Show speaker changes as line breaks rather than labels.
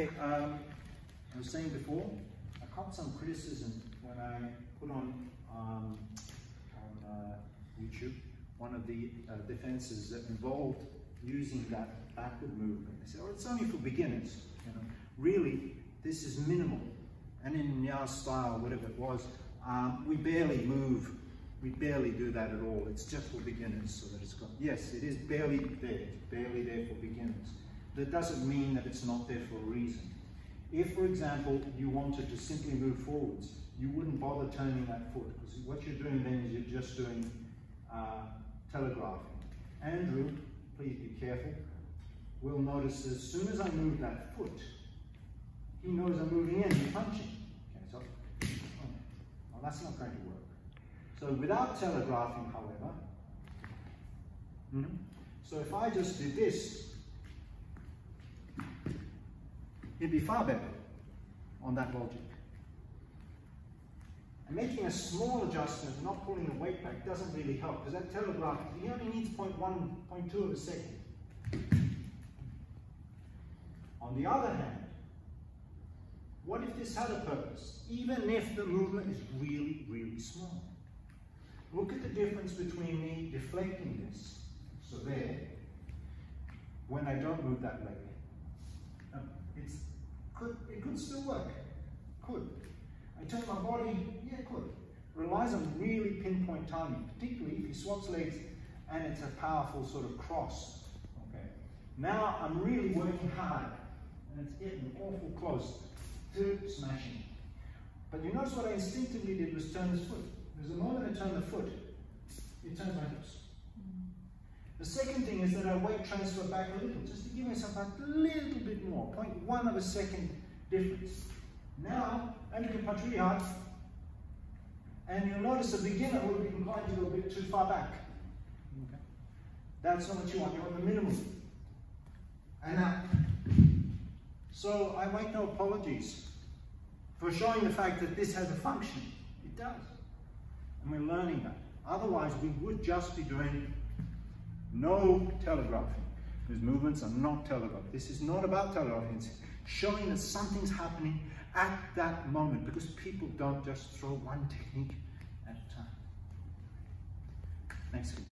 Okay, I was saying before, I caught some criticism when I put on YouTube one of the defenses that involved using that backward movement. They said, oh, it's only for beginners. You know, really, this is minimal. And in Ya's style, whatever it was, we barely move. We barely do that at all. It's just for beginners. So that it's got, yes, it is barely there. It's barely there for beginners. That doesn't mean that it's not there for a reason. If, for example, you wanted to simply move forwards, you wouldn't bother turning that foot, because what you're doing then is you're just doing telegraphing. Andrew, please be careful, will notice as soon as I move that foot, he knows I'm moving in, he's punching. Okay, so, well, that's not going to work. So without telegraphing, however, so if I just did this, it'd be far better on that logic. And making a small adjustment, not pulling the weight back, doesn't really help, because that telegraph, he only needs 0.1, 0.2 of a second. On the other hand, what if this had a purpose? Even if the movement is really, really small. Look at the difference between me deflecting this, so there, when I don't move that leg. It could still work. Could. I turn my body, yeah, it could. Relies on really pinpoint timing, particularly if he swaps legs and it's a powerful sort of cross. Okay. Now I'm really working hard and it's getting awful close to smashing. But you notice what I instinctively did was turn this foot. There's a moment I turn the foot, it turns my hips. The second thing is that I weight transfer back a little, just to give myself a little bit more, 0.1 of a second difference. Now, Andrew can punch really hard, and you'll notice a beginner will be inclined to go a bit too far back. Okay. That's not what you want, you want the minimum. And now, so I make no apologies for showing the fact that this has a function. It does. And we're learning that. Otherwise, we would just be doing no telegraphing. These movements are not telegraphed. This is not about telegraphing. It's showing that something's happening at that moment, because people don't just throw one technique at a time. Next week.